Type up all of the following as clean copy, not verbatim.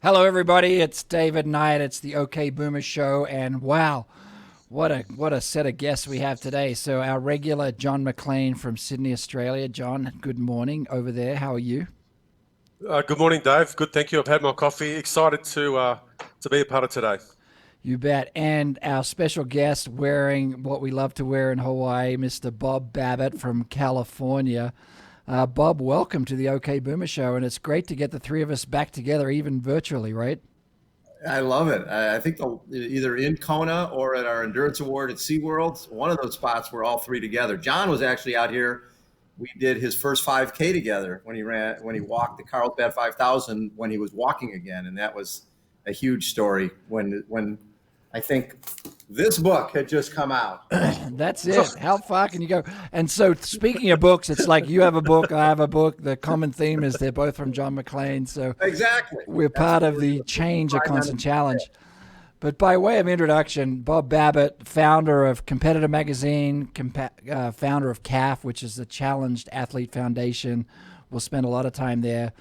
Hello, everybody. It's David Knight. It's the OK Boomer Show, and wow, what a set of guests we have today. So our regular John McLean from Sydney, Australia. John, good morning over there. How are you? Good morning, Dave. Good, thank you. I've had my coffee. Excited to be a part of today. You bet. And our special guest wearing what we love to wear in Hawaii, Mr. Bob Babbit from California. Bob, welcome to the OK Boomer Show, and it's great to get the three of us back together, even virtually, right? I love it. I think either in Kona or at our endurance award at SeaWorld, one of those spots where all three together. John was actually out here. We did his first 5K together when he walked the Carlsbad 5000 when he was walking again, and that was a huge story. When I think this book had just come out. That's it. How far can you go? And so, speaking of books, it's like you have a book, I have a book. The common theme is they're both from John McLean. So Exactly. we're That's part what of we're the doing. Change a Right on Constant the- Challenge. But by way of introduction, Bob Babbit, founder of Competitor Magazine, founder of CAF, which is the Challenged Athlete Foundation. We'll spend a lot of time there.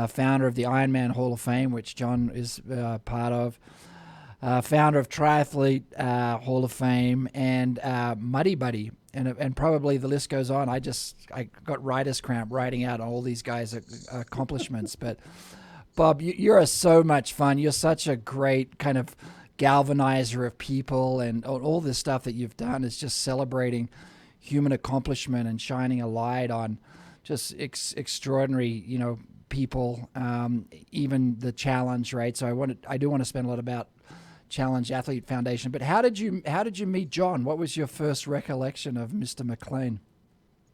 Founder of the Ironman Hall of Fame, which John is part of. Founder of Triathlete Hall of Fame, and Muddy Buddy, and probably the list goes on. I got writer's cramp writing out all these guys' accomplishments. But Bob, you're so much fun. You're such a great kind of galvanizer of people, and all this stuff that you've done is just celebrating human accomplishment and shining a light on just extraordinary, people. Even the challenge, right? So I do want to spend a lot about Challenge Athlete Foundation. But how did you meet John? What was your first recollection of Mr. McLean?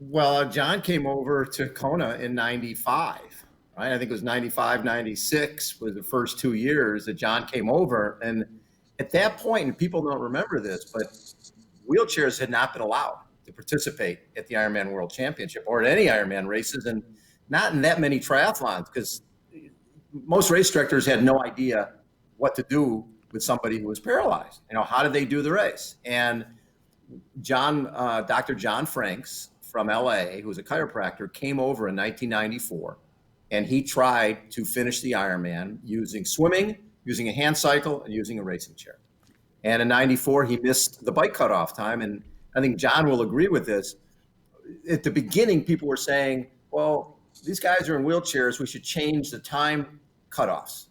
Well, John came over to Kona in 95, right? I think it was 95, 96 was the first 2 years that John came over. And at that point, and people don't remember this, but wheelchairs had not been allowed to participate at the Ironman World Championship or at any Ironman races, and not in that many triathlons, because most race directors had no idea what to do with somebody who was paralyzed. How did they do the race? And Dr. John Franks from LA, who was a chiropractor, came over in 1994, and he tried to finish the Ironman using swimming, using a hand cycle, and using a racing chair. And in 94, he missed the bike cutoff time. And I think John will agree with this. At the beginning, people were saying, well, these guys are in wheelchairs. We should change the time cutoffs.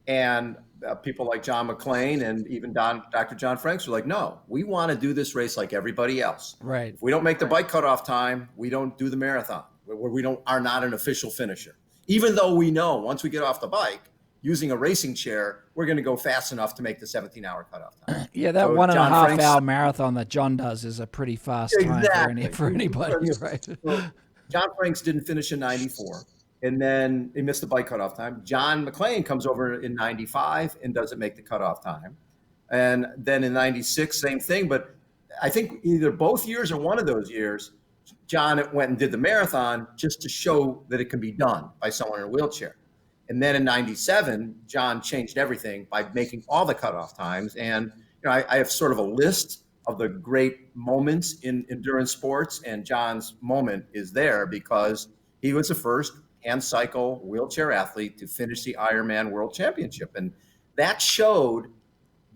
And people like John McLean and even Dr. John Franks were like, no, we want to do this race like everybody else. Right. If we don't make the bike cutoff time, we don't do the marathon, where we are not an official finisher. Even though we know once we get off the bike, using a racing chair, we're going to go fast enough to make the 17-hour cutoff time. Yeah, that So one and a John half Franks- hour marathon that John does is a pretty fast time for anybody, right? So John Franks didn't finish in 94. And then he missed the bike cutoff time. John McLean comes over in 95 and doesn't make the cutoff time. And then in 96, same thing. But I think either both years or one of those years, John went and did the marathon just to show that it can be done by someone in a wheelchair. And then in 97, John changed everything by making all the cutoff times. And I have sort of a list of the great moments in endurance sports, and John's moment is there because he was the first hand cycle wheelchair athlete to finish the Ironman World Championship. And that showed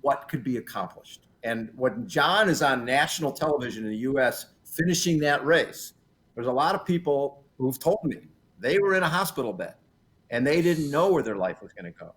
what could be accomplished. And when John is on national television in the US finishing that race, there's a lot of people who've told me they were in a hospital bed and they didn't know where their life was going to go.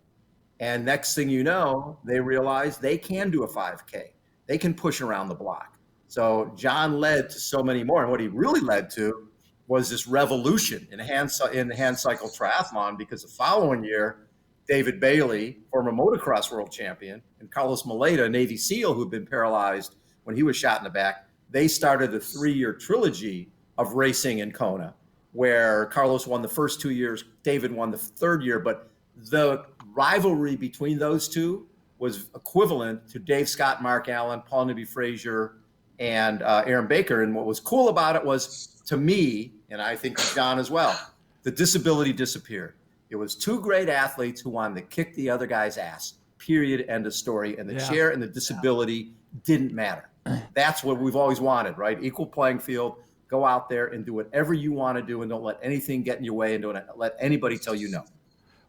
And next thing you know, they realize they can do a 5K. They can push around the block. So John led to so many more. And what he really led to was this revolution in hand cycle triathlon, because the following year, David Bailey, former motocross world champion, and Carlos Moleda, Navy SEAL, who'd been paralyzed when he was shot in the back, they started a 3-year trilogy of racing in Kona, where Carlos won the first 2 years, David won the third year. But the rivalry between those two was equivalent to Dave Scott, Mark Allen, Paul Nibby Frazier, and Aaron Baker. And what was cool about it was, to me, and I think to John as well, the disability disappeared. It was two great athletes who wanted to kick the other guy's ass, period, end of story. And the chair and the disability didn't matter. That's what we've always wanted, right? Equal playing field. Go out there and do whatever you want to do, and don't let anything get in your way, and don't let anybody tell you no.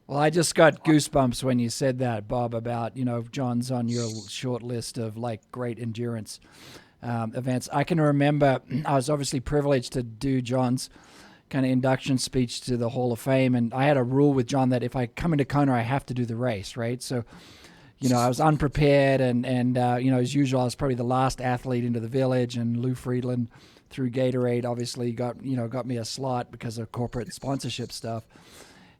Well, I just got goosebumps when you said that, Bob, about, John's on your short list of like great endurance events. I can remember I was obviously privileged to do John's kind of induction speech to the Hall of Fame. And I had a rule with John that if I come into Kona, I have to do the race, right? So, I was unprepared and as usual, I was probably the last athlete into the village, and Lou Friedland through Gatorade obviously got me a slot because of corporate sponsorship stuff.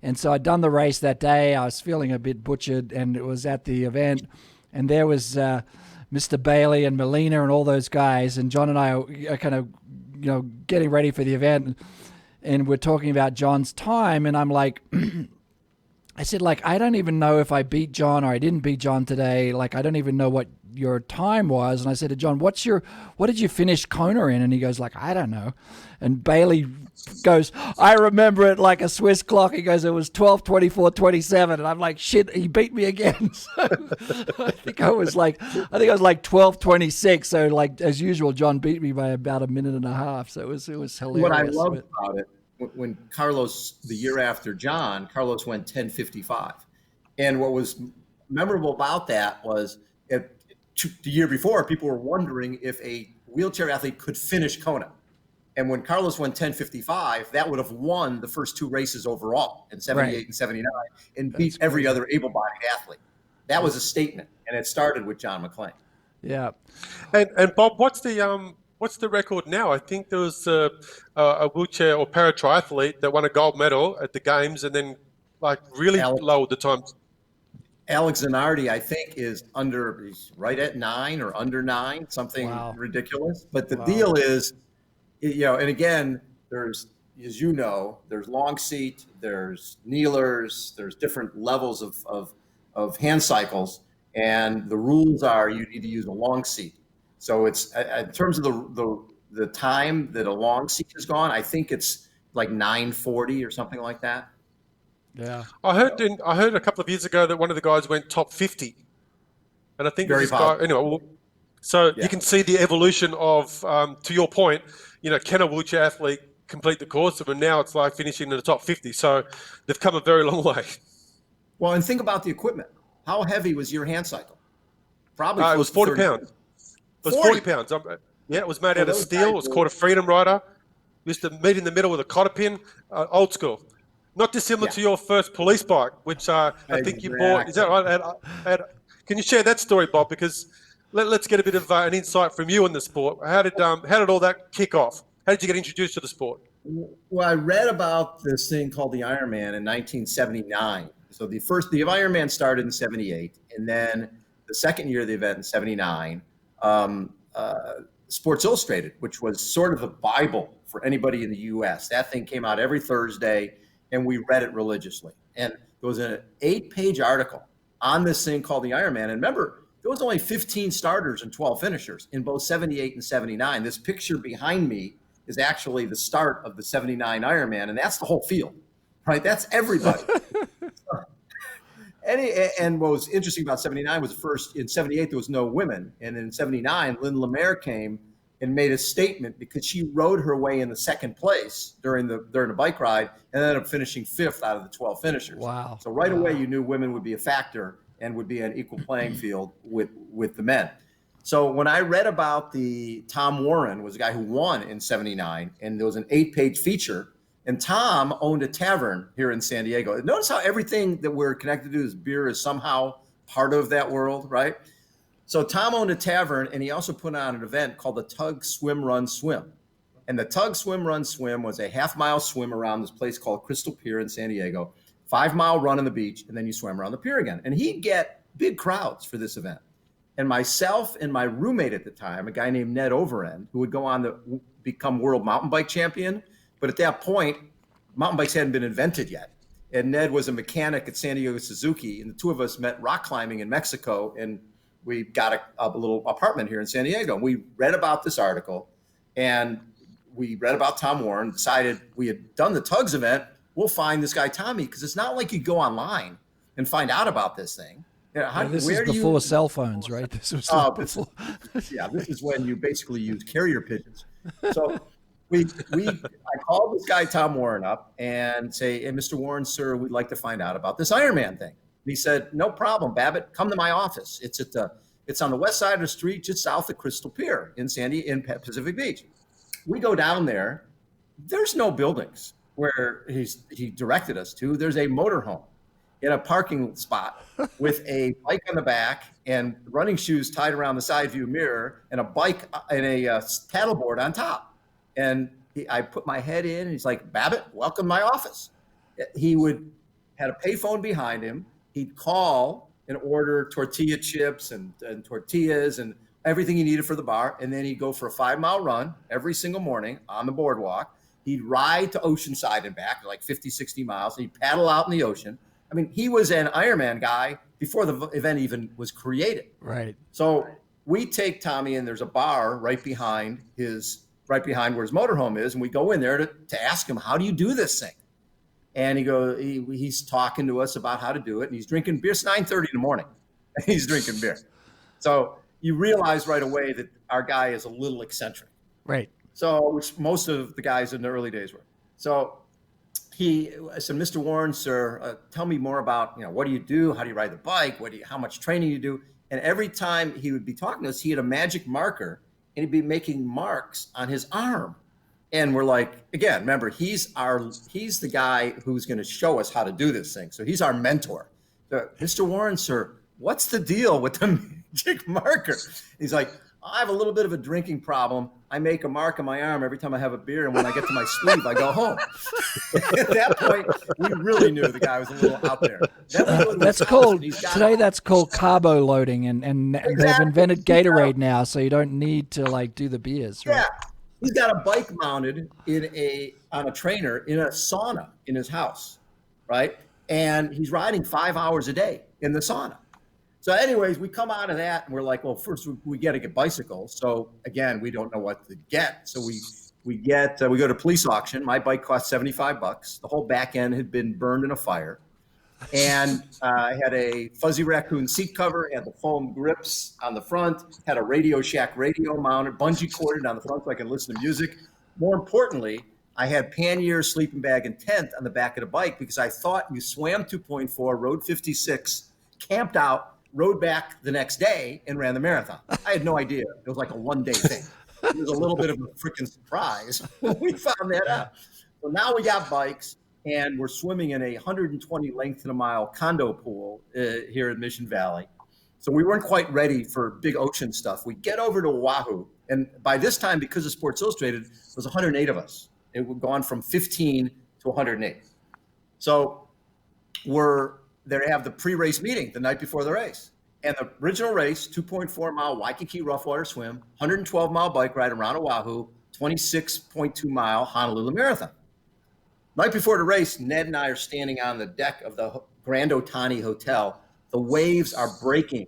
And so I'd done the race that day. I was feeling a bit butchered, and it was at the event. And there was Mr. Bailey and Molina and all those guys. And John and I are kind of, getting ready for the event. And we're talking about John's time. And I'm like, I said, like, I don't even know if I beat John or I didn't beat John today. Like, I don't even know what your time was. And I said to John, what did you finish Kona in? And he goes like, I don't know. And Bailey goes, I remember it like a Swiss clock. He goes, it was 12:24:27, and I'm like, shit, he beat me again. So I think I was like 12:26. So like as usual, John beat me by about a minute and a half. So it was hilarious. What I loved about it, when Carlos, the year after John, Carlos went 10:55, and what was memorable about that was the year before, people were wondering if a wheelchair athlete could finish Kona. And when Carlos went 10:55, that would have won the first two races overall in 78 and 79 and beat every other able-bodied athlete. That was a statement, and it started with John McClain. Yeah. And Bob, what's the record now? I think there was a wheelchair or para triathlete that won a gold medal at the games and then like really lowered the time. Alex Zanardi, I think, he's right at 9 or under 9, something ridiculous. But the deal is, and again, there's long seat, there's kneelers, there's different levels of hand cycles, and the rules are you need to use a long seat. So it's in terms of the time that a long seat has gone, I think it's like 9:40 or something like that. Yeah, I heard a couple of years ago that one of the guys went top 50, and I think this guy. Anyway, so you can see the evolution of, to your point, can a wheelchair athlete complete the course? And now it's like finishing in the top 50. So they've come a very long way. Well, and think about the equipment. How heavy was your hand cycle? Probably it was 40 pounds. It was 40 pounds. It was made out of steel. It was called a Freedom Rider. Used to meet in the middle with a cotter pin, old school. Not dissimilar to your first police bike, which I think you bought. Is that right? Can you share that story, Bob? Because let's get a bit of an insight from you in the sport. How did all that kick off? How did you get introduced to the sport? Well, I read about this thing called the Ironman in 1979. So the Ironman started in 78, and then the second year of the event in 79, Sports Illustrated, which was sort of the Bible for anybody in the U.S. That thing came out every Thursday, and we read it religiously. And there was an 8-page article on this thing called the Ironman. And remember, there was only 15 starters and 12 finishers in both 78 and 79. This picture behind me is actually the start of the 79 Ironman, and that's the whole field, right? That's everybody. And what was interesting about 79 was in 78, there was no women. And in 79, Lynn Lemaire came and made a statement because she rode her way in the second place during the bike ride and ended up finishing 5th out of the 12 finishers. Wow. So right away, you knew women would be a factor and would be an equal playing field with the men. So when I read about Tom Warren was a guy who won in 79, and there was an 8-page feature, and Tom owned a tavern here in San Diego. Notice how everything that we're connected to, this beer, is somehow part of that world, right? So Tom owned a tavern, and he also put on an event called the Tug Swim Run Swim. And the Tug Swim Run Swim was a half-mile swim around this place called Crystal Pier in San Diego, 5-mile run on the beach, and then you swam around the pier again. And he'd get big crowds for this event. And myself and my roommate at the time, a guy named Ned Overend, who would go on to become world mountain bike champion. But at that point, mountain bikes hadn't been invented yet. And Ned was a mechanic at San Diego Suzuki. And the two of us met rock climbing in Mexico. And we got a little apartment here in San Diego. And we read about this article. And we read about Tom Warren, decided we had done the Tugs event. We'll find this guy, Tommy, because it's not like you go online and find out about this thing. This is before cell phones, right? This was this is when you basically use carrier pigeons. So I called this guy, Tom Warren, up and say, hey, Mr. Warren, sir, we'd like to find out about this Ironman thing. And he said, no problem, Babbitt, come to my office. It's on the west side of the street, just south of Crystal Pier in Pacific Beach. We go down there. There's no buildings where he directed us to. There's a motorhome in a parking spot with a bike on the back and running shoes tied around the side view mirror and a bike and a paddleboard on top. And I put my head in and he's like, Babbitt, welcome to my office. He had a payphone behind him. He'd call and order tortilla chips and tortillas and everything he needed for the bar. And then he'd go for a 5-mile run every single morning on the boardwalk. He'd ride to Oceanside and back, like 50, 60 miles. And he'd paddle out in the ocean. I mean, he was an Ironman guy before the event even was created. Right. So we take Tommy, and there's a bar right behind where his motorhome is, and we go in there to ask him, how do you do this thing? And he's talking to us about how to do it, and he's drinking beer. It's 9:30 in the morning, and he's drinking beer. So you realize right away that our guy is a little eccentric. Right. So, which most of the guys in the early days were. So I said, Mr. Warren, sir, tell me more about, what do you do? How do you ride the bike? How much training you do? And every time he would be talking to us, he had a magic marker and he'd be making marks on his arm. And we're like, again, remember, he's the guy who's going to show us how to do this thing. So he's our mentor. Mr. Warren, sir, what's the deal with the magic marker? He's like, I have a little bit of a drinking problem. I make a mark on my arm every time I have a beer, and when I get to my sleeve, I go home. At that point, we really knew the guy was a little out there. That's called today. That's called carbo loading, and Exactly. They've invented Gatorade now, so you don't need to do the beers. Right? Yeah, he's got a bike mounted on a trainer in a sauna in his house, right? And he's riding 5 hours a day in the sauna. So anyways, we come out of that and we're like, well, first we got to get bicycles. So again, we don't know what to get. So we go to police auction. My bike cost $75. The whole back end had been burned in a fire. And I had a fuzzy raccoon seat cover, had the foam grips on the front, had a Radio Shack radio mounted, bungee corded on the front so I could listen to music. More importantly, I had pannier, sleeping bag, and tent on the back of the bike because I thought you swam 2.4, rode 56, camped out, rode back the next day and ran the marathon. I had no idea. It was like a one-day thing. It was a little bit of a freaking surprise when we found that out. So now we got bikes and we're swimming in a 120 length in a mile condo pool here in Mission Valley. So we weren't quite ready for big ocean stuff. We get over to Oahu. And by this time, because of Sports Illustrated, it was 108 of us. It had gone from 15 to 108. So they have the pre-race meeting the night before the race. And the original race, 2.4 mile Waikiki rough water swim, 112 mile bike ride around Oahu, 26.2 mile Honolulu Marathon. Night before the race, Ned and I are standing on the deck of the Grand Otani Hotel. The waves are breaking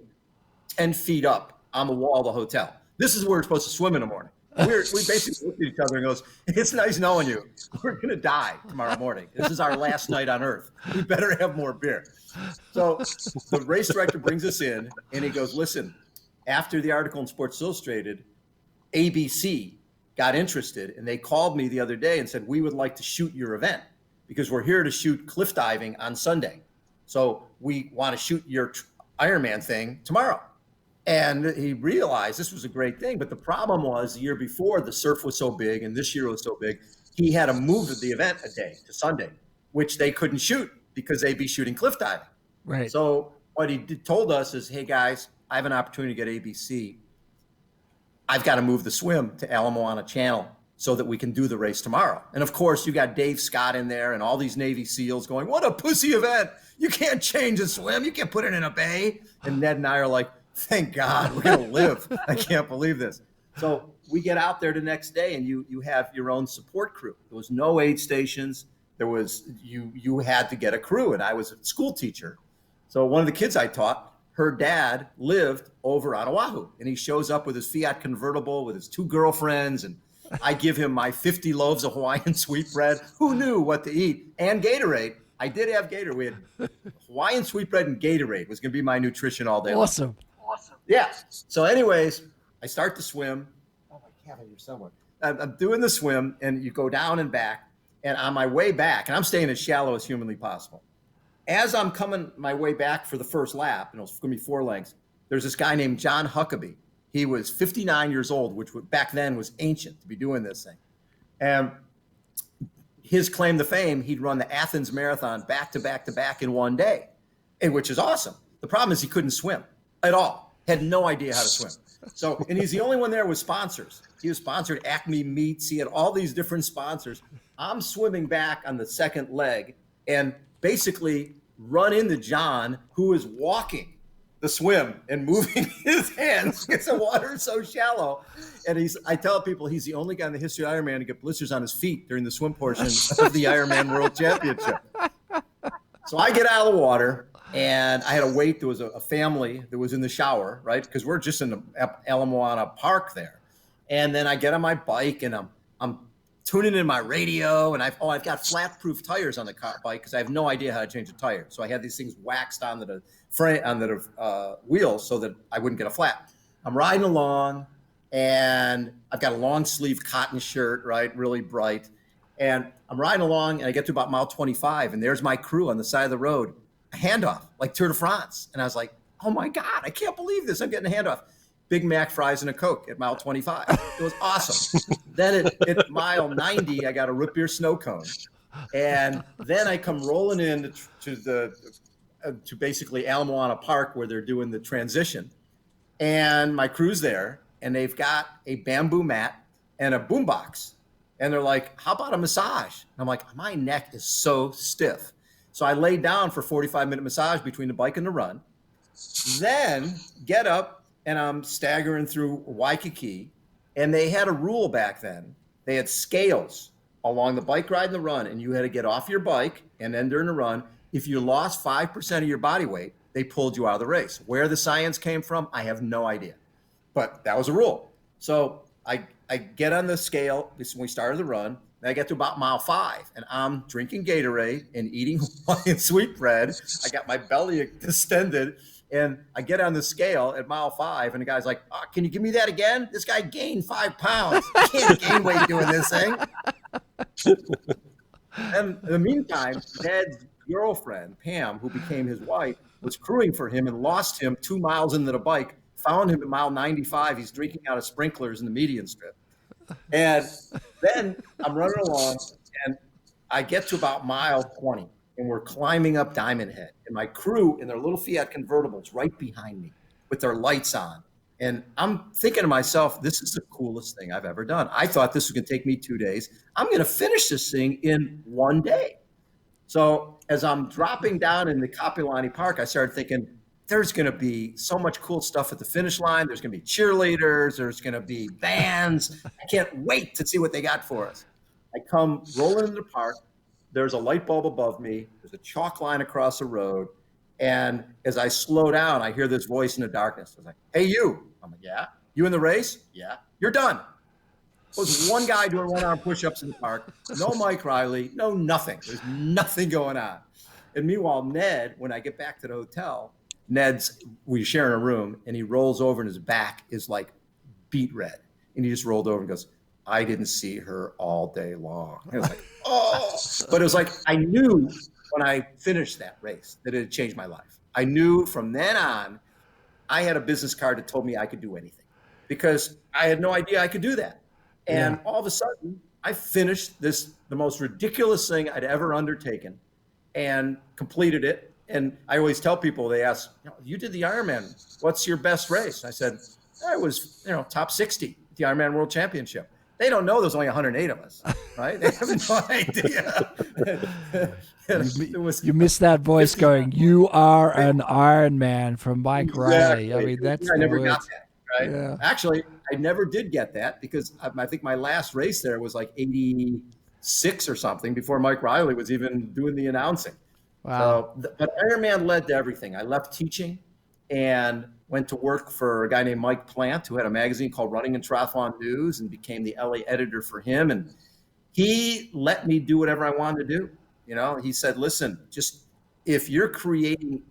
10 feet up on the wall of the hotel. This is where we're supposed to swim in the morning. We basically looked at each other and goes, it's nice knowing you. We're going to die tomorrow morning. This is our last night on Earth. We better have more beer. So the race director brings us in and he goes, listen, after the article in Sports Illustrated, ABC got interested and they called me the other day and said, we would like to shoot your event because we're here to shoot cliff diving on Sunday. So we want to shoot your Ironman thing tomorrow. And he realized this was a great thing. But the problem was the year before the surf was so big and this year was so big, he had to move the event a day to Sunday, which they couldn't shoot because they'd be shooting cliff diving. Right. So what he told us is, hey, guys, I have an opportunity to get ABC. I've got to move the swim to Ala Moana Channel so that we can do the race tomorrow. And, of course, you got Dave Scott in there and all these Navy SEALs going, what a pussy event. You can't change the swim. You can't put it in a bay. And Ned and I are like, thank God, we're going to live. I can't believe this. So we get out there the next day and you have your own support crew. There was no aid stations. There was you had to get a crew. And I was a school teacher. So one of the kids I taught, her dad lived over on Oahu. And he shows up with his Fiat convertible with his 2 girlfriends. And I give him my 50 loaves of Hawaiian sweetbread. Who knew what to eat? And Gatorade. I did have Gatorade. We had Hawaiian sweetbread and Gatorade was going to be my nutrition all day long. Awesome. Yeah. So anyways, I start to swim. Oh, my cabin here somewhere. I'm doing the swim, and you go down and back. And on my way back, and I'm staying as shallow as humanly possible. As I'm coming my way back for the first lap, and it was going to be 4 lengths, there's this guy named John Huckabee. He was 59 years old, which back then was ancient to be doing this thing. And his claim to fame, he'd run the Athens Marathon back to back to back in one day, which is awesome. The problem is he couldn't swim at all. Had no idea how to swim. So, and he's the only one there with sponsors. He was sponsored Acme Meats. He had all these different sponsors. I'm swimming back on the second leg and basically run into John, who is walking the swim and moving his hands because the water is so shallow. And I tell people he's the only guy in the history of Ironman to get blisters on his feet during the swim portion of the Ironman World Championship. So I get out of the water, and I had to wait. There was a family that was in the shower, right? Because we're just in the Alamoana Park there. And then I get on my bike, and I'm tuning in my radio, and I've got flat-proof tires on the bike because I have no idea how to change a tire. So I had these things waxed onto the frame, on the wheels so that I wouldn't get a flat. I'm riding along, and I've got a long sleeve cotton shirt, right, really bright. And I'm riding along, and I get to about mile 25, and there's my crew on the side of the road, a handoff, like Tour de France. And I was like, oh my God, I can't believe this. I'm getting a handoff. Big Mac, fries, and a Coke at mile 25. It was awesome. Then at mile 90, I got a root beer snow cone. And then I come rolling in to basically Alamoana Park where they're doing the transition. And my crew's there, and they've got a bamboo mat and a boombox. And they're like, how about a massage? And I'm like, my neck is so stiff. So I laid down for 45-minute massage between the bike and the run. Then get up, and I'm staggering through Waikiki. And they had a rule back then. They had scales along the bike ride and the run, and you had to get off your bike, and then during the run, if you lost 5% of your body weight, they pulled you out of the race. Where the science came from, I have no idea. But that was a rule. So I get on the scale. This is when we started the run. And I get to about mile 5, and I'm drinking Gatorade and eating Hawaiian sweetbread. I got my belly distended, and I get on the scale at mile 5, and the guy's like, oh, can you give me that again? This guy gained 5 pounds. I can't gain weight doing this thing. And in the meantime, Ned's girlfriend, Pam, who became his wife, was crewing for him and lost him 2 miles into the bike, found him at mile 95. He's drinking out of sprinklers in the median strip. And then I'm running along, and I get to about mile 20, and we're climbing up Diamond Head. And my crew in their little Fiat convertibles right behind me with their lights on. And I'm thinking to myself, this is the coolest thing I've ever done. I thought this was going to take me 2 days. I'm going to finish this thing in 1 day. So as I'm dropping down in the Kapilani Park, I started thinking, there's going to be so much cool stuff at the finish line. There's going to be cheerleaders. There's going to be bands. I can't wait to see what they got for us. I come rolling into the park. There's a light bulb above me. There's a chalk line across the road. And as I slow down, I hear this voice in the darkness. I was like, hey, you. I'm like, yeah. You in the race? Yeah. You're done. There was one guy doing one-arm push-ups in the park. No Mike Riley. No nothing. There's nothing going on. And meanwhile, Ned, when I get back to the hotel, we share in a room, and he rolls over, and his back is like beet red. And he just rolled over and goes, I didn't see her all day long. And I was like, oh. But it was like, I knew when I finished that race that it had changed my life. I knew from then on, I had a business card that told me I could do anything because I had no idea I could do that. And all of a sudden, I finished the most ridiculous thing I'd ever undertaken and completed it. And I always tell people, they ask, you did the Ironman. What's your best race? I said, I was, top 60 at the Ironman World Championship. They don't know there's only 108 of us, right? They have no idea. You missed that voice going, you are an Ironman from Mike Riley. I mean, that's I never got that, right? Yeah. Actually, I never did get that because I think my last race there was like 86 or something before Mike Riley was even doing the announcing. Wow. So, but Ironman led to everything. I left teaching and went to work for a guy named Mike Plant, who had a magazine called Running and Triathlon News, and became the LA editor for him. And he let me do whatever I wanted to do. He said, listen, just if you're creating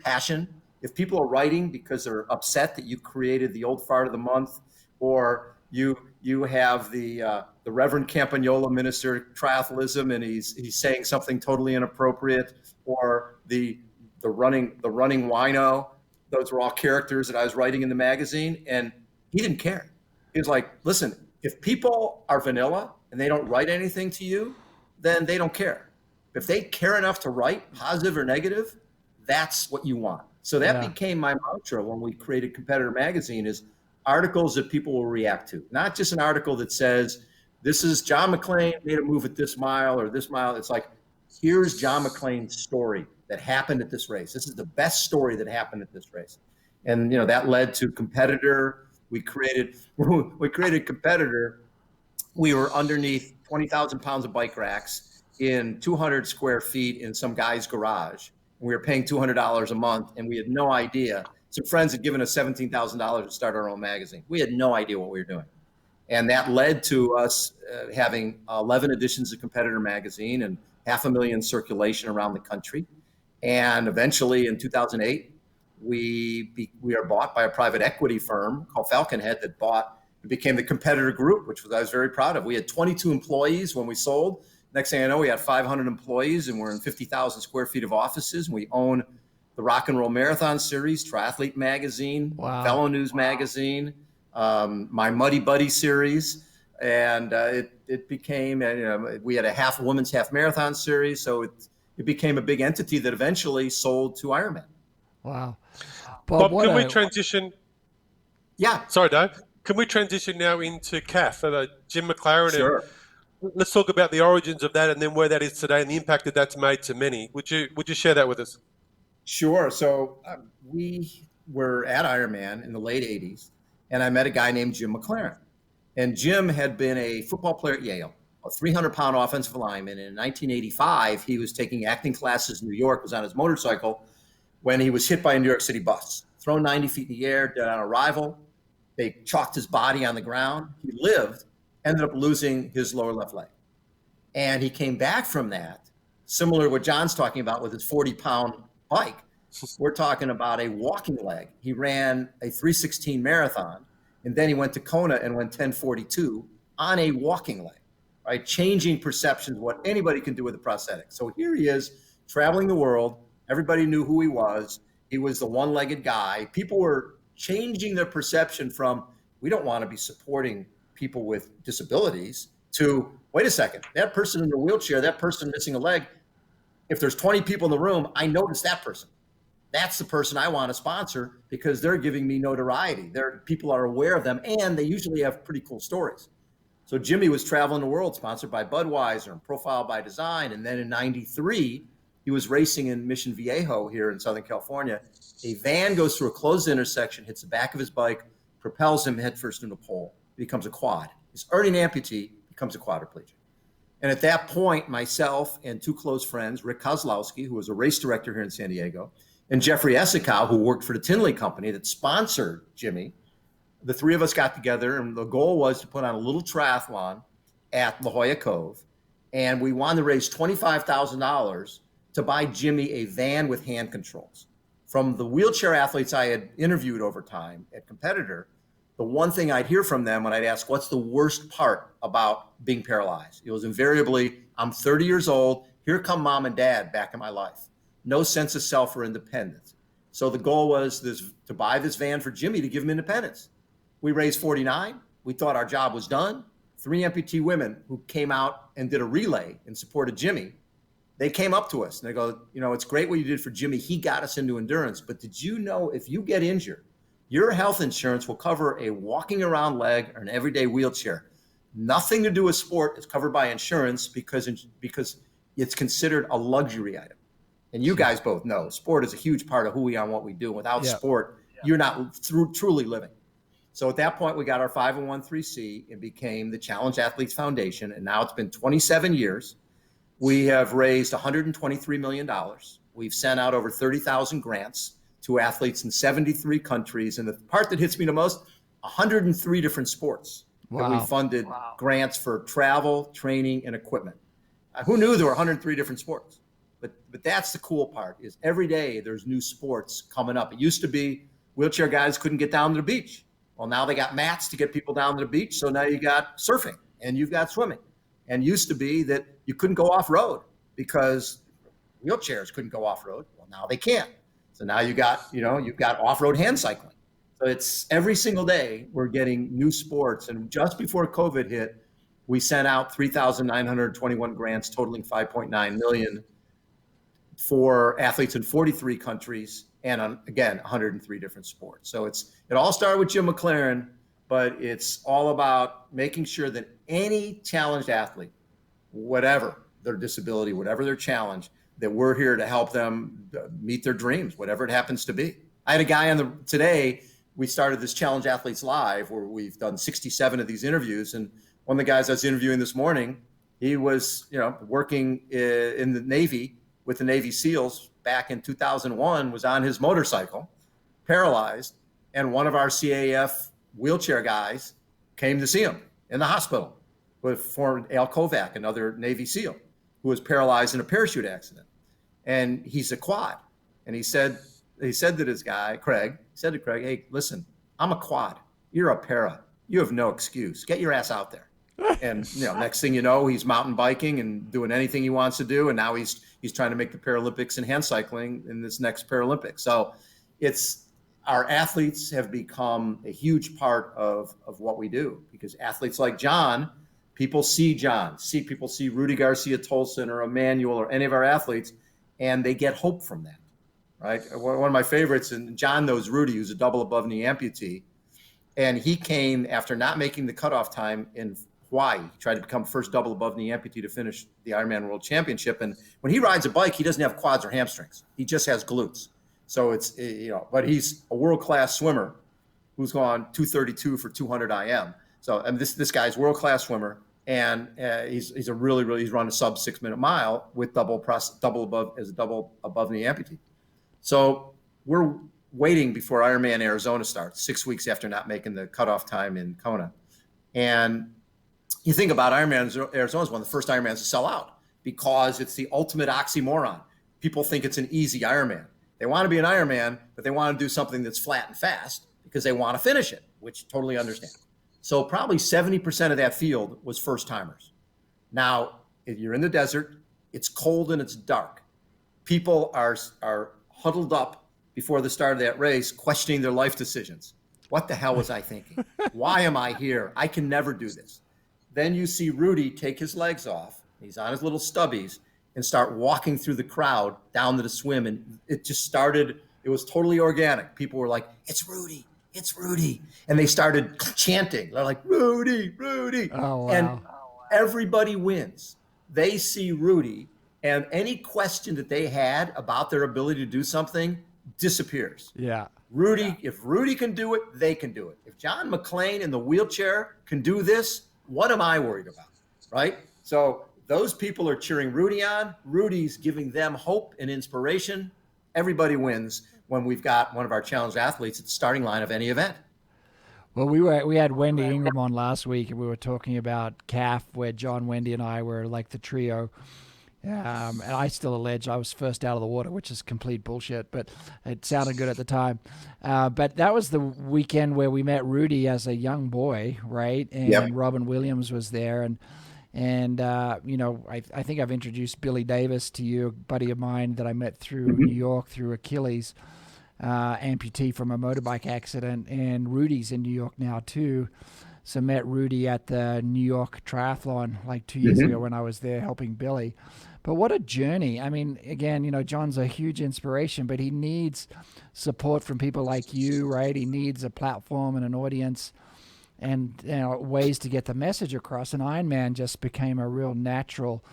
passion, if people are writing because they're upset that you created the old fart of the month, or you You have the Reverend Campagnola, minister triathlism, and he's saying something totally inappropriate, or the running wino. Those were all characters that I was writing in the magazine, and he didn't care. He was like, listen, if people are vanilla and they don't write anything to you, then they don't care. If they care enough to write, positive or negative, that's what you want. So that became my mantra when we created Competitor Magazine, is articles that people will react to, not just an article that says, this is John McClain made a move at this mile or this mile. It's like, here's John McClain's story that happened at this race. This is the best story that happened at this race. And, that led to Competitor. We created Competitor. We were underneath 20,000 pounds of bike racks in 200 square feet in some guy's garage. We were paying $200 a month, and we had no idea. Some friends had given us $17,000 to start our own magazine. We had no idea what we were doing. And that led to us having 11 editions of Competitor Magazine and 500,000 circulation around the country. And eventually in 2008, we are bought by a private equity firm called Falconhead that became the Competitor Group, which I was very proud of. We had 22 employees when we sold. Next thing I know, we had 500 employees, and we're in 50,000 square feet of offices. We own the Rock and Roll Marathon Series, Triathlete Magazine, Fellow News Magazine, my Muddy Buddy series, and it became, we had a half women's half marathon series, so it became a big entity that eventually sold to Ironman. Wow. Bob, can we transition? Yeah. Sorry, Dave. Can we transition now into CAF, Jim McLaren? Sure. Let's talk about the origins of that and then where that is today and the impact that that's made to many. Would you share that with us? Sure. So we were at Ironman in the late 80s, and I met a guy named Jim McLaren. And Jim had been a football player at Yale, a 300-pound offensive lineman. And in 1985, he was taking acting classes in New York, was on his motorcycle, when he was hit by a New York City bus, thrown 90 feet in the air, dead on arrival. They chalked his body on the ground. He lived, ended up losing his lower left leg. And he came back from that, similar to what John's talking about with his 40-pound bike. We're talking about a walking leg. He ran a 3:16 marathon, and then he went to Kona and went 10:42 on a walking leg, right? Changing perceptions of what anybody can do with a prosthetic. So here he is traveling the world. Everybody knew who he was. He was the one-legged guy. People were changing their perception from, we don't want to be supporting people with disabilities, to, wait a second, that person in a wheelchair, that person missing a leg, if there's 20 people in the room, I notice that person. That's the person I want to sponsor because they're giving me notoriety. People are aware of them, and they usually have pretty cool stories. So Jimmy was traveling the world, sponsored by Budweiser and Profile by Design. And then in 93, he was racing in Mission Viejo here in Southern California. A van goes through a closed intersection, hits the back of his bike, propels him headfirst into a pole, becomes a quad. He's already an amputee, becomes a quadriplegic. And at that point, myself and two close friends, Rick Kozlowski, who was a race director here in San Diego, and Jeffrey Essikow, who worked for the Tinley Company that sponsored Jimmy, the three of us got together, and the goal was to put on a little triathlon at La Jolla Cove. And we wanted to raise $25,000 to buy Jimmy a van with hand controls. From the wheelchair athletes I had interviewed over time at Competitor, the one thing I'd hear from them when I'd ask, what's the worst part about being paralyzed? It was invariably, I'm 30 years old, here come mom and dad back in my life. No sense of self or independence. So the goal was to buy this van for Jimmy to give him independence. We raised 49. We thought our job was done. 3 amputee women who came out and did a relay in support of Jimmy, they came up to us and they go, it's great what you did for Jimmy. He got us into endurance. But did you know if you get injured, your health insurance will cover a walking around leg or an everyday wheelchair? Nothing to do with sport is covered by insurance because it's considered a luxury item. And you guys both know sport is a huge part of who we are and what we do. Without sport, you're not truly living. So at that point, we got our 501(c) and became the Challenge Athletes Foundation. And now it's been 27 years. We have raised $123 million. We've sent out over 30,000 grants to athletes in 73 countries. And the part that hits me the most, 103 different sports that we funded grants for travel, training, and equipment. Who knew there were 103 different sports? But that's the cool part, is every day there's new sports coming up. It used to be wheelchair guys couldn't get down to the beach. Well, now they got mats to get people down to the beach. So now you got surfing and you've got swimming. And used to be that you couldn't go off road because wheelchairs couldn't go off road. Well, now they can. So now you've got off road hand cycling. So it's every single day we're getting new sports. And just before COVID hit, we sent out 3,921 grants totaling $5.9 million for athletes in 43 countries and again, 103 different sports. So it all started with Jim McLaren, but it's all about making sure that any challenged athlete, whatever their disability, whatever their challenge, that we're here to help them meet their dreams, whatever it happens to be. I had a guy today, we started this Challenge Athletes Live where we've done 67 of these interviews. And one of the guys I was interviewing this morning, he was, working in the Navy with the Navy SEALs back in 2001, was on his motorcycle, paralyzed. And one of our CAF wheelchair guys came to see him in the hospital with former Al Kovac, another Navy SEAL, who was paralyzed in a parachute accident. And he's a quad. And he said to this guy, Craig, hey, listen, I'm a quad. You're a para. You have no excuse. Get your ass out there. And next thing you know, he's mountain biking and doing anything he wants to do. And now he's trying to make the Paralympics in hand cycling in this next Paralympics. So our athletes have become a huge part of what we do, because athletes like John, people see Rudy Garcia Tolson or Emmanuel or any of our athletes, and they get hope from that, right? One of my favorites, and John knows Rudy, who's a double above knee amputee, and he came after not making the cutoff time in Hawaii. He tried to become first double above knee amputee to finish the Ironman World Championship. And when he rides a bike, he doesn't have quads or hamstrings. He just has glutes. So but he's a world-class swimmer who's gone 232 for 200 IM. So, and this guy's world-class swimmer. And he's run a sub 6 minute mile with double above knee amputee. So we're waiting before Ironman Arizona starts, 6 weeks after not making the cutoff time in Kona. And you think about Ironman Arizona is one of the first Ironmans to sell out because it's the ultimate oxymoron. People think it's an easy Ironman. They want to be an Ironman, but they want to do something that's flat and fast because they want to finish it, which totally understand. So probably 70% of that field was first timers. Now, if you're in the desert, it's cold and it's dark. People are huddled up before the start of that race, questioning their life decisions. What the hell was I thinking? Why am I here? I can never do this. Then you see Rudy take his legs off. He's on his little stubbies and start walking through the crowd down to the swim. And it just started. It was totally organic. People were like, "It's Rudy. It's Rudy." And they started chanting. They're like, "Rudy, Rudy." Oh, wow. And everybody wins. They see Rudy, and any question that they had about their ability to do something disappears. Yeah. If Rudy can do it, they can do it. If John McClain in the wheelchair can do this, what am I worried about, right? So those people are cheering Rudy on. Rudy's giving them hope and inspiration. Everybody wins when we've got one of our challenged athletes at the starting line of any event. Well, we had Wendy Ingram on last week, and we were talking about CAF, where John, Wendy, and I were like the trio. And I still allege I was first out of the water, which is complete bullshit, but it sounded good at the time. But that was the weekend where we met Rudy as a young boy, right? And Yep. Robin Williams was there. And I think I've introduced Billy Davis to you, a buddy of mine that I met through New York, through Achilles, amputee from a motorbike accident. And Rudy's in New York now too. So met Rudy at the New York Triathlon like 2 years ago when I was there helping Billy. But what a journey. I mean, again, John's a huge inspiration, but he needs support from people like you, right? He needs a platform and an audience and ways to get the message across. And Ironman just became a real natural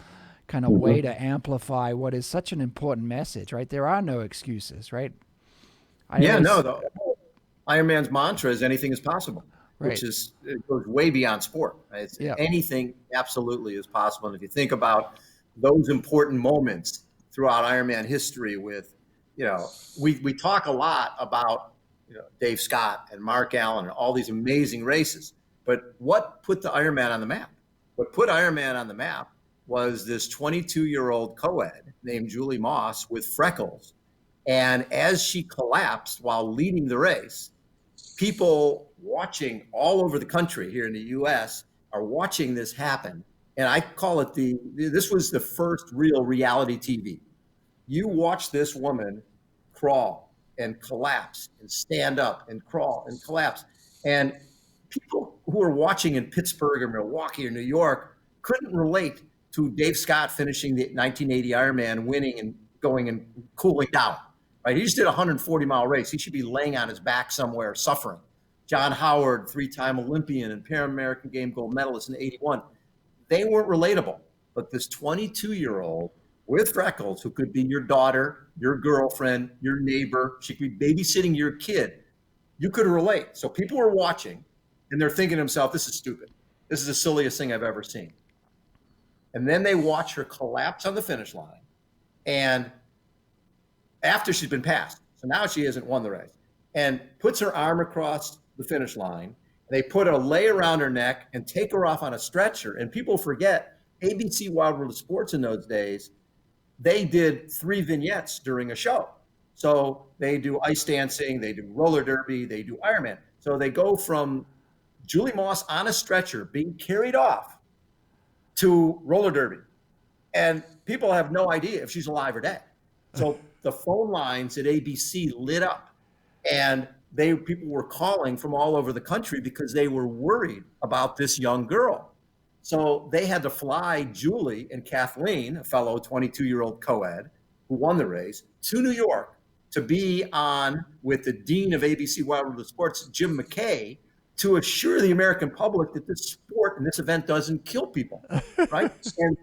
kind of way to amplify what is such an important message, right? There are no excuses, right? The Ironman's mantra is anything is possible. Right. Which it goes way beyond sport. Right? Anything absolutely is possible. And if you think about those important moments throughout Ironman history with, we talk a lot about, Dave Scott and Mark Allen and all these amazing races. But what put the Ironman on the map? What put Ironman on the map was this 22-year-old co-ed named Julie Moss with freckles. And as she collapsed while leading the race, people watching all over the country here in the U.S. are watching this happen. And I call it this was the first real reality TV. You watch this woman crawl and collapse and stand up and crawl and collapse. And people who are watching in Pittsburgh or Milwaukee or New York couldn't relate to Dave Scott finishing the 1980 Ironman, winning and going and cooling down. Right? He just did a 140-mile race. He should be laying on his back somewhere suffering. John Howard, 3-time Olympian and Pan American Game gold medalist in 81. They weren't relatable. But this 22-year-old with freckles, who could be your daughter, your girlfriend, your neighbor, she could be babysitting your kid, you could relate. So people were watching, and they're thinking to themselves, this is stupid. This is the silliest thing I've ever seen. And then they watch her collapse on the finish line. And after she's been passed, so now she hasn't won the race, and puts her arm across the finish line. They put a lei around her neck and take her off on a stretcher. And people forget, ABC Wild World of Sports in those days, they did 3 vignettes during a show. So they do ice dancing, they do roller derby, they do Ironman. So they go from Julie Moss on a stretcher being carried off to roller derby. And people have no idea if she's alive or dead. So the phone lines at ABC lit up, and people were calling from all over the country because they were worried about this young girl. So they had to fly Julie and Kathleen, a fellow 22-year-old co-ed who won the race, to New York to be on with the dean of ABC Wild World of Sports, Jim McKay, to assure the American public that this sport and this event doesn't kill people, right? And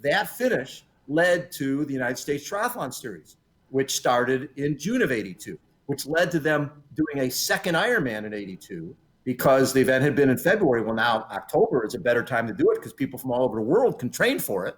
that finish led to the United States Triathlon Series, which started in June of 82, which led to them doing a second Ironman in 82, because the event had been in February. Well, now October is a better time to do it because people from all over the world can train for it.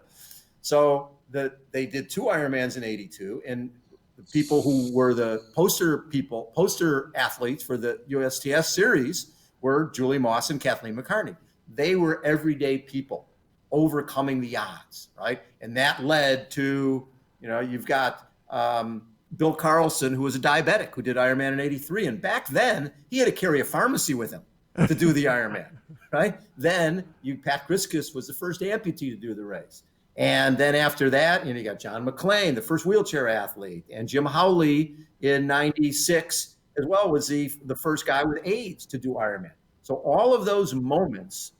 So they did 2 Ironmans in 82, and the people who were the poster athletes for the USTS series were Julie Moss and Kathleen McCartney. They were everyday people overcoming the odds, right? And that led to, you've got Bill Carlson, who was a diabetic, who did Ironman in 83. And back then, he had to carry a pharmacy with him to do the Ironman, right? Then Pat Griskus was the first amputee to do the race. And then after that, you got John McClain, the first wheelchair athlete, and Jim Howley in 96 as well was the first guy with AIDS to do Ironman. So all of those moments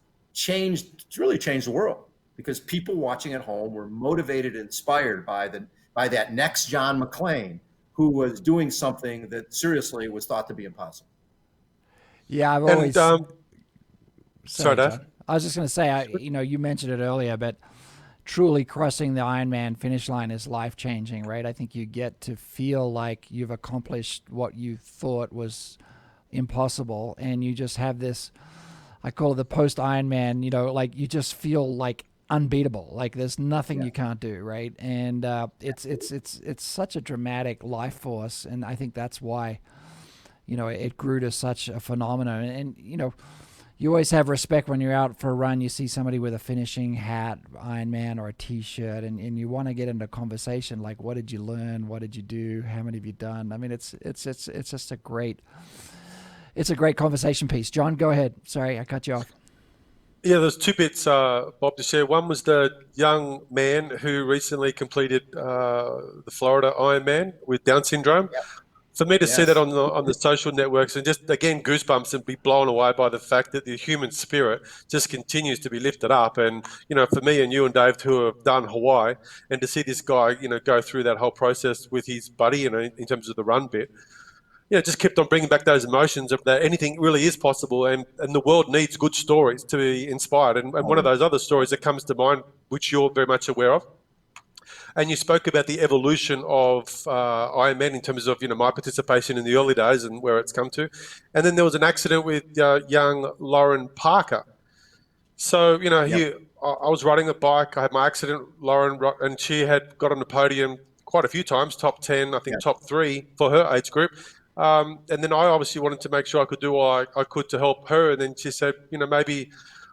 really changed the world, because people watching at home were motivated and inspired by that next John McClain, who was doing something that seriously was thought to be impossible. Yeah, I've always. Sorry, Dave. John. I was just going to say, you mentioned it earlier, but truly crossing the Ironman finish line is life-changing, right? I think you get to feel like you've accomplished what you thought was impossible, and you just have this, I call it the post-Ironman, like you just feel like unbeatable, like there's nothing you can't do, right? And it's such a dramatic life force, and I think that's why it grew to such a phenomenon. And you always have respect when you're out for a run, you see somebody with a finishing hat, Ironman, or a t-shirt, and you want to get into a conversation like, what did you learn, what did you do, how many have you done? I mean, it's just a great conversation piece. John, go ahead. Sorry, I cut you off. Yeah, there's 2 bits, Bob, to share. One was the young man who recently completed the Florida Ironman with Down syndrome. Yep. For me to see that on the social networks, and just, again, goosebumps, and be blown away by the fact that the human spirit just continues to be lifted up. And, for me and you and Dave, who have done Hawaii, and to see this guy, go through that whole process with his buddy, in terms of the run bit, just kept on bringing back those emotions of that anything really is possible, and the world needs good stories to be inspired. And one of those other stories that comes to mind, which you're very much aware of, and you spoke about the evolution of Ironman in terms of my participation in the early days and where it's come to. And then there was an accident with young Lauren Parker. So, I was riding a bike, I had my accident, Lauren, and she had got on the podium quite a few times, top 10, I think top 3 for her age group. And then I obviously wanted to make sure I could do all I could to help her. And then she said, maybe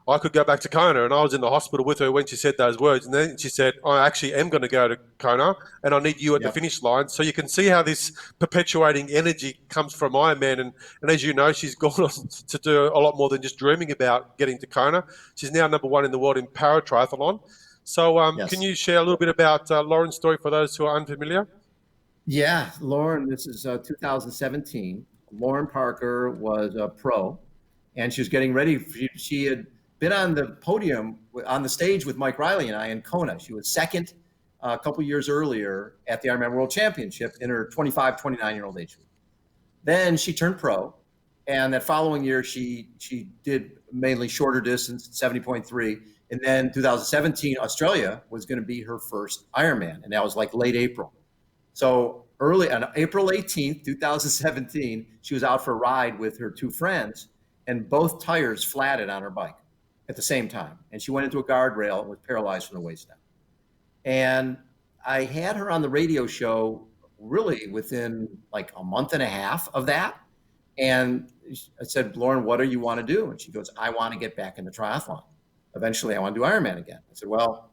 I could go back to Kona. And I was in the hospital with her when she said those words. And then she said, I actually am going to go to Kona and I need you at the finish line. So you can see how this perpetuating energy comes from Ironman. And as you know, she's gone on to do a lot more than just dreaming about getting to Kona. She's now #1 in the world in para-triathlon. So can you share a little bit about Lauren's story for those who are unfamiliar? Yeah, Lauren, this is 2017. Lauren Parker was a pro, and she was getting ready. She had been on the podium, on the stage with Mike Riley and I in Kona. She was second a couple years earlier at the Ironman World Championship in her 25, 29-year-old age group. Then she turned pro, and that following year she did mainly shorter distance, 70.3. And then 2017, Australia was going to be her first Ironman, and that was like late April. So early on April 18th, 2017, she was out for a ride with her two friends, and both tires flatted on her bike at the same time. And she went into a guardrail and was paralyzed from the waist down. And I had her on the radio show really within like a month and a half of that. And I said, Lauren, what do you want to do? And she goes, I want to get back into triathlon. Eventually, I want to do Ironman again. I said, well,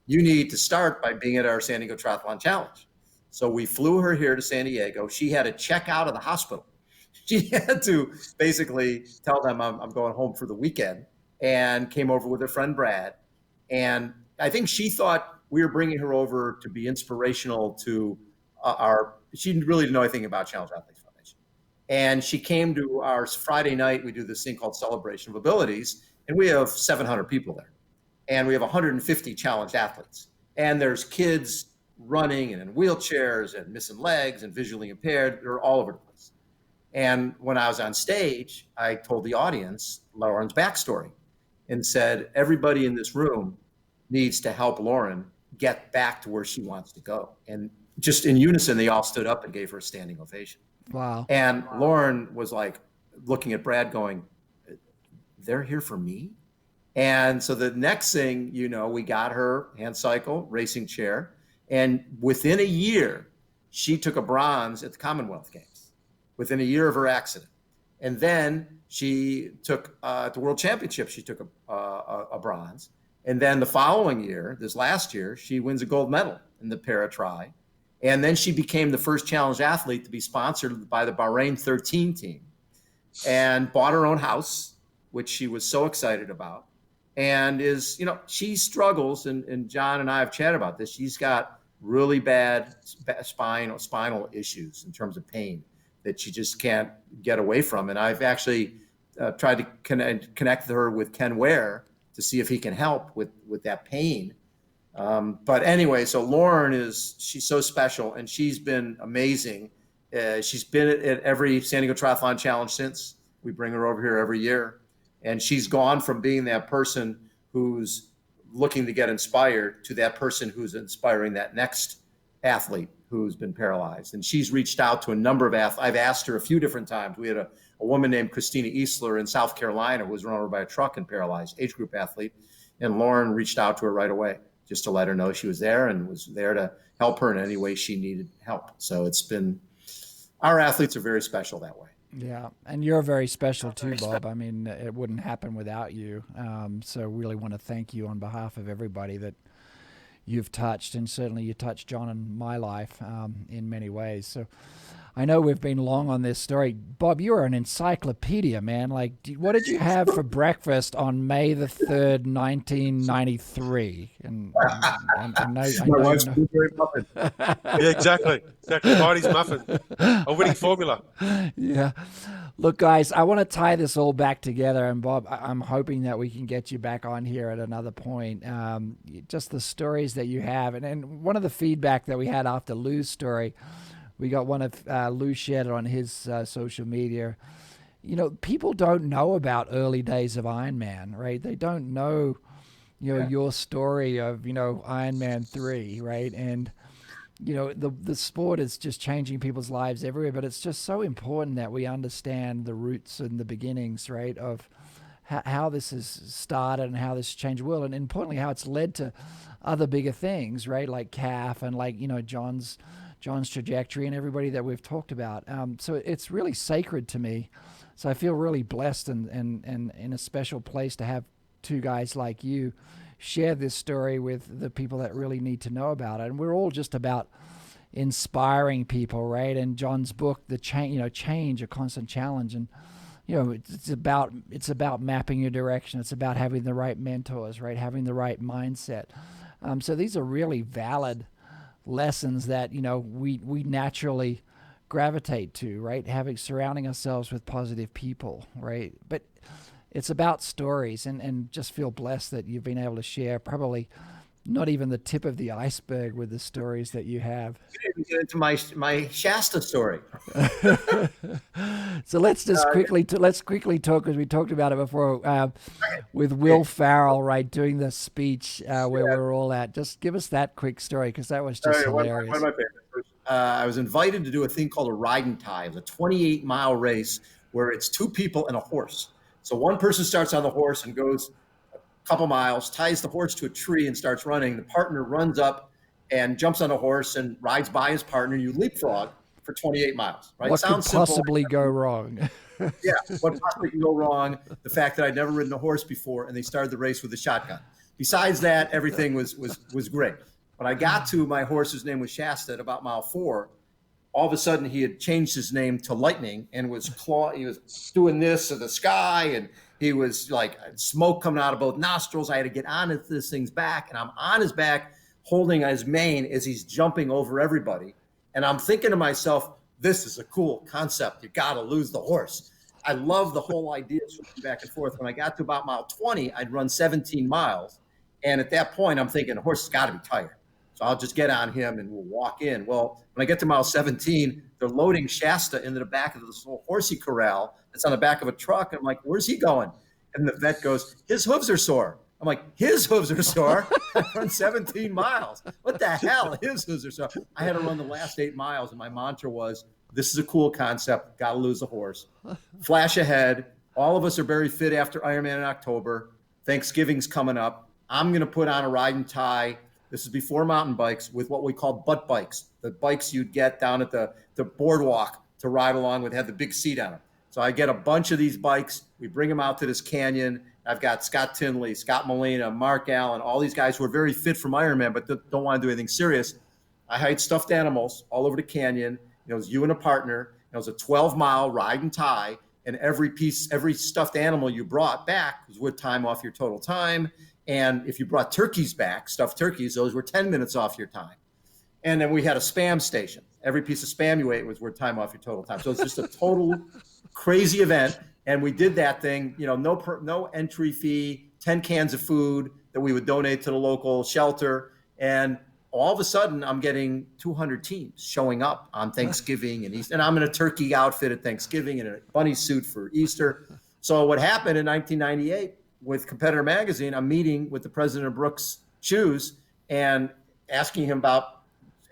you need to start by being at our San Diego Triathlon Challenge. So we flew her here to San Diego. She had to check out of the hospital. She had to basically tell them I'm going home for the weekend, and came over with her friend Brad. And I think she thought we were bringing her over to be inspirational to she really didn't know anything about Challenge Athletes Foundation. And she came to our Friday night. We do this thing called Celebration of Abilities, and we have 700 people there. And we have 150 challenged athletes. And there's kids running and in wheelchairs and missing legs and visually impaired. They're all over the place. And when I was on stage, I told the audience Lauren's backstory and said, everybody in this room needs to help Lauren get back to where she wants to go. And just in unison, they all stood up and gave her a standing ovation. Wow. And Lauren was like looking at Brad going, they're here for me? And so the next thing, we got her hand cycle, racing chair. And within a year, she took a bronze at the Commonwealth Games, within a year of her accident. And then she took, at the World Championship, she took a bronze. And then the following year, this last year, she wins a gold medal in the para-tri. And then she became the first challenge athlete to be sponsored by the Bahrain 13 team, and bought her own house, which she was so excited about. And she struggles, and John and I have chatted about this. She's got really bad spinal issues in terms of pain that she just can't get away from. And I've actually tried to connect her with Ken Ware to see if he can help with that pain. But anyway, so Lauren she's so special, and she's been amazing. She's been at every San Diego Triathlon Challenge since. We bring her over here every year. And she's gone from being that person who's looking to get inspired to that person who's inspiring that next athlete who's been paralyzed. And she's reached out to a number of athletes. I've asked her a few different times. We had a woman named Christina Eastler in South Carolina who was run over by a truck and paralyzed, age group athlete. And Lauren reached out to her right away just to let her know she was there and was there to help her in any way she needed help. So our athletes are very special that way. Yeah, and you're very special too, Bob. I mean, it wouldn't happen without you. So really want to thank you on behalf of everybody that you've touched, and certainly you touched John and my life in many ways. So I know we've been long on this story. Bob, you're an encyclopedia, man. Like, what did you have for breakfast on May the 3rd, 1993? And I know, my wife's blueberry muffin. Yeah, exactly. Marty's muffin, a winning formula. Yeah. Look, guys, I want to tie this all back together. And Bob, I'm hoping that we can get you back on here at another point. Just the stories that you have. And one of the feedback that we had after Lou's story, we got one of Lou shared it on his social media. People don't know about early days of Ironman, right? They don't know, your story of, Ironman 3, right? And, the sport is just changing people's lives everywhere, but it's just so important that we understand the roots and the beginnings, right, of how this has started and how this changed the world, and importantly, how it's led to other bigger things, right, like CAF and like, John's trajectory and everybody that we've talked about. So it's really sacred to me. So I feel really blessed and in a special place to have two guys like you share this story with the people that really need to know about it. And we're all just about inspiring people, right? And John's book, the change, a constant challenge, and it's about mapping your direction. It's about having the right mentors, right? Having the right mindset. So these are really valid lessons that we naturally gravitate to, right? Surrounding ourselves with positive people, right? But it's about stories, and just feel blessed that you've been able to share probably not even the tip of the iceberg with the stories that you have. Get into my Shasta story. So let's just quickly talk, because we talked about it before, with Will Farrell, right, doing the speech where we were all at. Just give us that quick story, because that was just hilarious. One of my favorites. I was invited to do a thing called a ride and tie. It was a 28-mile race where it's two people and a horse. So one person starts on the horse and goes a couple miles, ties the horse to a tree and starts running. The partner runs up and jumps on a horse and rides by his partner. You leapfrog for 28 miles, right? What could possibly go wrong? Yeah, what possibly can go wrong? The fact that I'd never ridden a horse before, and they started the race with a shotgun. Besides that, everything was great. When I got to my horse, whose name was Shasta, at about mile 4, all of a sudden he had changed his name to Lightning and was he was doing this to the sky, and he was like smoke coming out of both nostrils. I had to get on this thing's back, and I'm on his back holding his mane as he's jumping over everybody. And I'm thinking to myself, this is a cool concept. You got to lose the horse. I love the whole idea of switching back and forth. When I got to about mile 20, I'd run 17 miles. And at that point, I'm thinking the horse has got to be tired. So I'll just get on him and we'll walk in. Well, when I get to mile 17, they're loading Shasta into the back of this little horsey corral that's on the back of a truck. And I'm like, where's he going? And the vet goes, his hooves are sore. I'm like, his hooves are sore? I run 17 miles. What the hell? His hooves are sore. I had to run the last 8 miles, and my mantra was, this is a cool concept. Got to lose a horse. Flash ahead. All of us are very fit after Ironman in October. Thanksgiving's coming up. I'm going to put on a ride and tie. This is before mountain bikes, with what we call butt bikes, the bikes you'd get down at the boardwalk to ride along with, had the big seat on them. So I get a bunch of these bikes. We bring them out to this canyon. I've got Scott Tinley, Scott Molina, Mark Allen, all these guys who are very fit from Ironman, but don't want to do anything serious. I hide stuffed animals all over the canyon. It was you and a partner. It was a 12-mile ride and tie, and every stuffed animal you brought back was worth time off your total time. And if you brought turkeys back, stuffed turkeys, those were 10 minutes off your time. And then we had a spam station. Every piece of spam you ate was worth time off your total time. So it's just a total crazy event. And we did that thing, no entry fee, 10 cans of food that we would donate to the local shelter. And all of a sudden, I'm getting 200 teams showing up on Thanksgiving and Easter. And I'm in a turkey outfit at Thanksgiving and a bunny suit for Easter. So what happened in 1998 with Competitor Magazine, I'm meeting with the president of Brooks Shoes and asking him about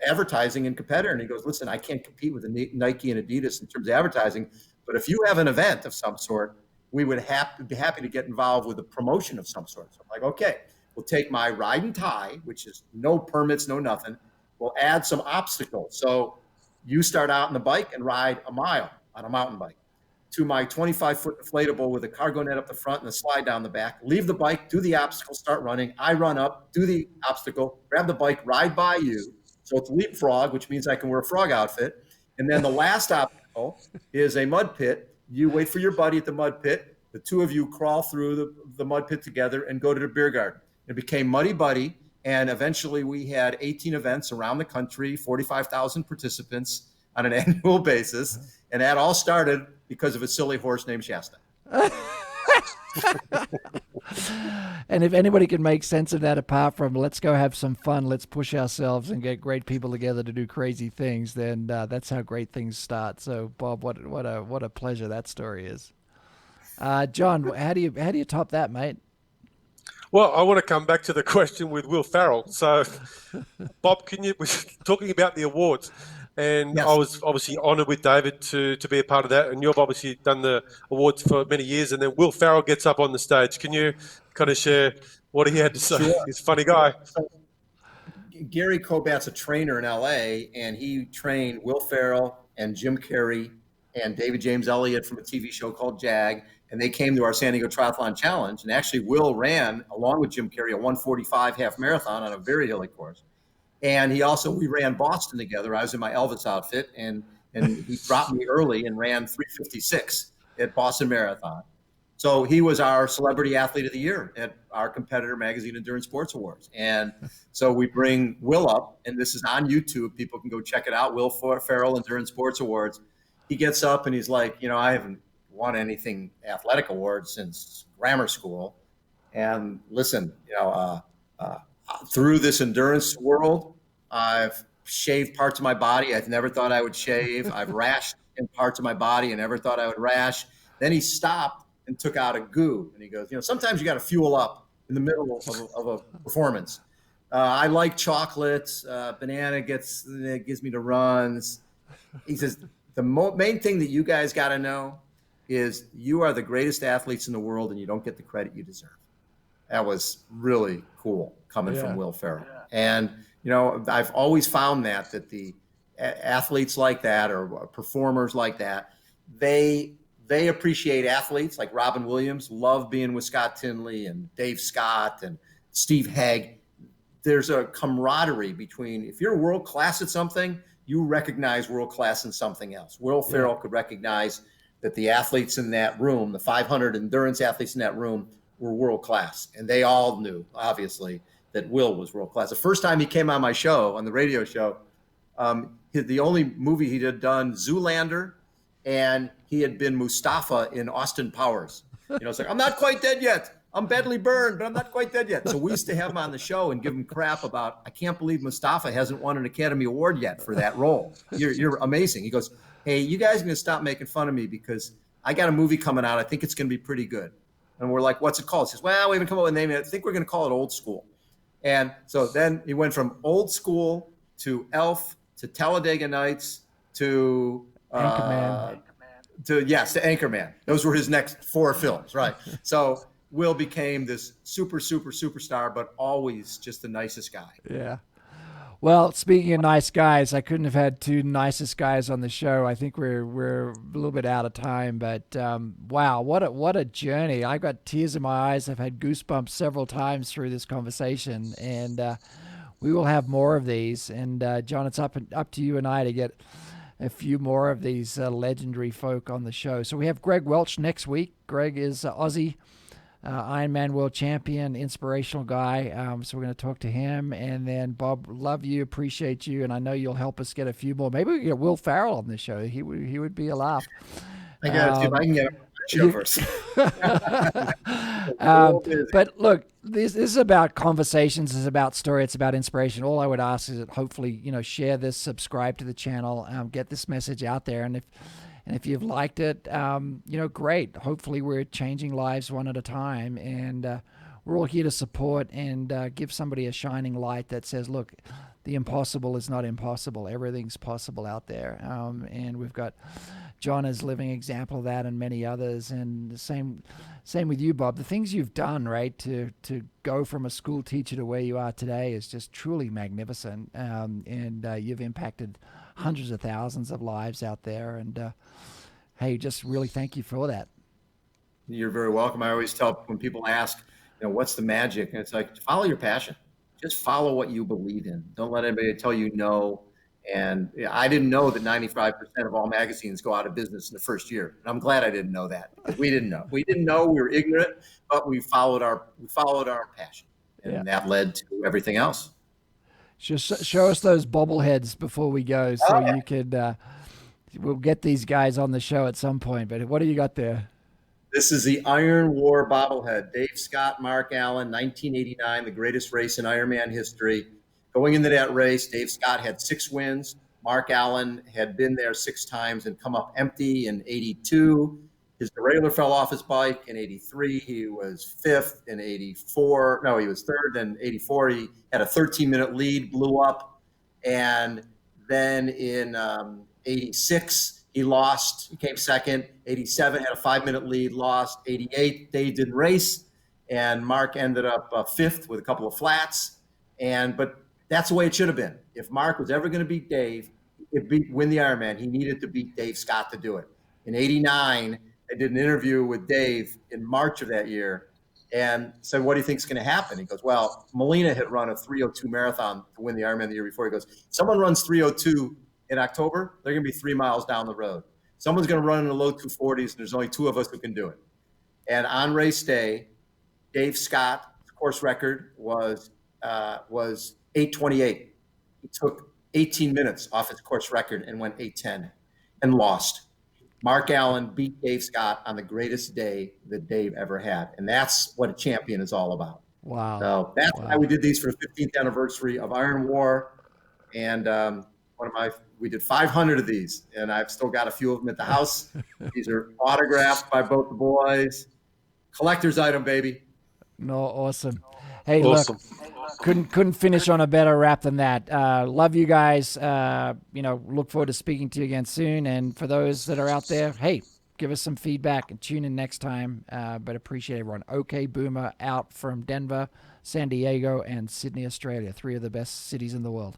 advertising in Competitor. And he goes, listen, I can't compete with Nike and Adidas in terms of advertising. But if you have an event of some sort, we would be happy to get involved with a promotion of some sort. So I'm like, okay, we'll take my ride and tie, which is no permits, no nothing. We'll add some obstacles. So you start out on the bike and ride a mile on a mountain bike to my 25-foot inflatable with a cargo net up the front and a slide down the back. Leave the bike, do the obstacle, start running. I run up, do the obstacle, grab the bike, ride by you. So it's leapfrog, which means I can wear a frog outfit. And then the last obstacle is a mud pit. You wait for your buddy at the mud pit. The two of you crawl through the mud pit together and go to the beer garden. It became Muddy Buddy, and eventually we had 18 events around the country, 45,000 participants on an annual basis, and that all started because of a silly horse named Shasta. And if anybody can make sense of that, apart from let's go have some fun, let's push ourselves and get great people together to do crazy things, then that's how great things start. So, Bob, what a pleasure that story is. John, how do you top that, mate? Well, I want to come back to the question with Will Farrell. So, Bob, we're talking about the awards, and yes. I was obviously honoured with David to be a part of that, and you've obviously done the awards for many years, and then Will Farrell gets up on the stage. Can you kind of share what he had to say? Sure. He's a funny guy. Gary Kobat's a trainer in LA, and he trained Will Ferrell and Jim Carrey and David James Elliott from a TV show called Jag. and they came to our San Diego Triathlon Challenge. And actually, Will ran, along with Jim Carrey, a 1:45 half marathon on a very hilly course. And we ran Boston together. I was in my Elvis outfit, and he dropped me early and ran 3:56 at Boston Marathon. So he was our celebrity athlete of the year at our Competitor Magazine Endurance Sports Awards. And so we bring Will up, and this is on YouTube. People can go check it out. Will Ferrell Endurance Sports Awards. He gets up and he's like, I haven't won anything athletic awards since grammar school. And listen, through this endurance world, I've shaved parts of my body I've never thought I would shave. I've rashed in parts of my body I never thought I would rash. Then he stopped and took out a goo. And he goes, sometimes you got to fuel up in the middle of a performance. I like chocolates. Banana gives me the runs. He says, the main thing that you guys got to know is you are the greatest athletes in the world and you don't get the credit you deserve. That was really cool coming from Will Ferrell. And, I've always found that the athletes like that or performers like that, they appreciate athletes like Robin Williams, love being with Scott Tinley and Dave Scott and Steve Haig. There's a camaraderie between, if you're world class at something, you recognize world class in something else. Will Ferrell could recognize that the athletes in that room, the 500 endurance athletes in that room, were world class. And they all knew, obviously, that Will was world class. The first time he came on my show, on the radio show, the only movie he had done, Zoolander, and he had been Mustafa in Austin Powers. It's like, I'm not quite dead yet. I'm badly burned, but I'm not quite dead yet. So we used to have him on the show and give him crap about, I can't believe Mustafa hasn't won an Academy Award yet for that role. You're amazing. He goes, hey, you guys are going to stop making fun of me because I got a movie coming out. I think it's going to be pretty good. And we're like, what's it called? He says, well, we haven't come up with a name yet. I think we're going to call it Old School. And so then he went from Old School to Elf to Talladega Nights to Anchorman. to Anchorman. Those were his next 4 films, right? So Will became this superstar, but always just the nicest guy. Yeah. Well, speaking of nice guys, I couldn't have had 2 nicest guys on the show. I think we're a little bit out of time, but wow, what a journey! I got tears in my eyes. I've had goosebumps several times through this conversation, and we will have more of these. And John, it's up to you and I to get a few more of these legendary folk on the show. So we have Greg Welch next week. Greg is Aussie Ironman world champion, inspirational guy. So we're going to talk to him. And then Bob, love you, appreciate you, and I know you'll help us get a few more. Maybe we can get Will Farrell on the show. He would be a laugh. I got to see if I can get him on the show first. But look, this is about conversations. It's about story. It's about inspiration. All I would ask is that hopefully, share this, subscribe to the channel, get this message out there. And if you've liked it, great. Hopefully we're changing lives one at a time, and we're all here to support and give somebody a shining light that says, look, the impossible is not impossible. Everything's possible out there. And we've got John as living example of that, and many others. And the same with you, Bob. The things you've done, right, to go from a school teacher to where you are today is just truly magnificent. And you've impacted hundreds of thousands of lives out there. And hey, just really thank you for that. You're very welcome. I always tell when people ask, what's the magic? And it's like, follow your passion. Just follow what you believe in. Don't let anybody tell you no. And I didn't know that 95% of all magazines go out of business in the first year. And I'm glad I didn't know that. We didn't know. We were ignorant, but we followed our passion. And that led to everything else. Just show us those bobbleheads before we go, so you could. We'll get these guys on the show at some point. But what do you got there? This is the Iron War bobblehead. Dave Scott, Mark Allen, 1989, the greatest race in Ironman history. Going into that race, Dave Scott had 6 wins. Mark Allen had been there 6 times and come up empty in 82. His derailleur fell off his bike in 83. He was 5th in 84. No, he was 3rd in 84. He had a 13-minute lead, blew up. And then in 86, he lost. He came 2nd. 87 had a 5-minute lead, lost. 88, Dave didn't race. And Mark ended up 5th with a couple of flats. But that's the way it should have been. If Mark was ever going to beat Dave, win the Ironman, he needed to beat Dave Scott to do it. In 89, I did an interview with Dave in March of that year and said, what do you think is going to happen? He goes, well, Molina had run a 3:02 marathon to win the Ironman the year before. He goes, someone runs 3:02 in October, they're going to be 3 miles down the road. Someone's going to run in the low 240s, and there's only 2 of us who can do it. And on race day, Dave Scott's course record was 8:28. He took 18 minutes off his course record and went 8:10 and lost. Mark Allen beat Dave Scott on the greatest day that Dave ever had. And that's what a champion is all about. Wow. So that's why we did these for the 15th anniversary of Iron War. And we did 500 of these, and I've still got a few of them at the house. These are autographed by both the boys. Collector's item, baby. No, awesome. Hey, awesome. Look, couldn't finish on a better wrap than that. Love you guys. Look forward to speaking to you again soon. And for those that are out there, hey, give us some feedback and tune in next time. But appreciate everyone. OK Boomer out from Denver, San Diego, and Sydney, Australia. 3 of the best cities in the world.